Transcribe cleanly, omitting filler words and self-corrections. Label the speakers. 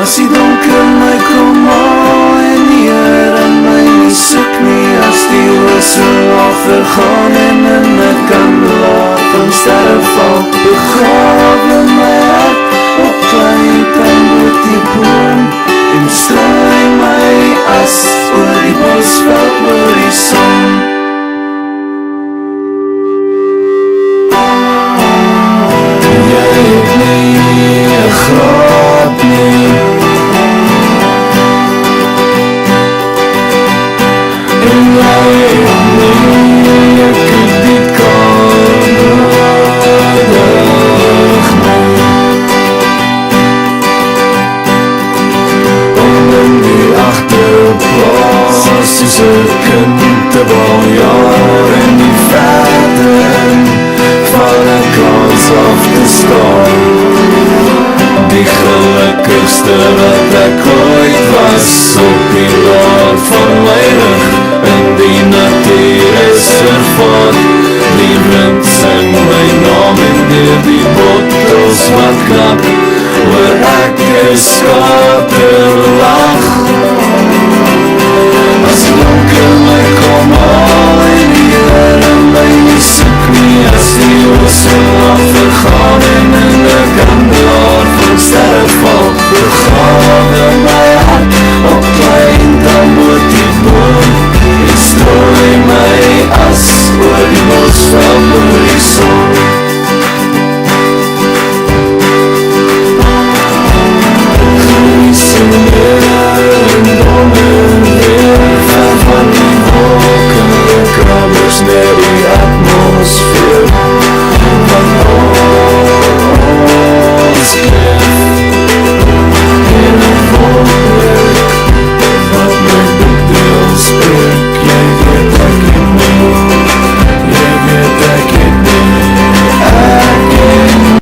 Speaker 1: As die donker my kom maal en die Here my nie soek nie, as die oorse laag vergaan en in my kan laat van sterre val, begrawe my hart op klein bloot die boom en strooi my as oor die bosveld oor die son. Jy het nie 'n graf nie, en jy het nie 'n kredietkaart nodig nie. Om in die agterplaas soos 'n kind te baljaar en die verte van 'n kans af te staan. Die gelukkigste wat ek ooit was, op die laar van my rug, in die natuurreservaat. Die wind sing my naam en deur die bottels wat knap, oor ek is skaap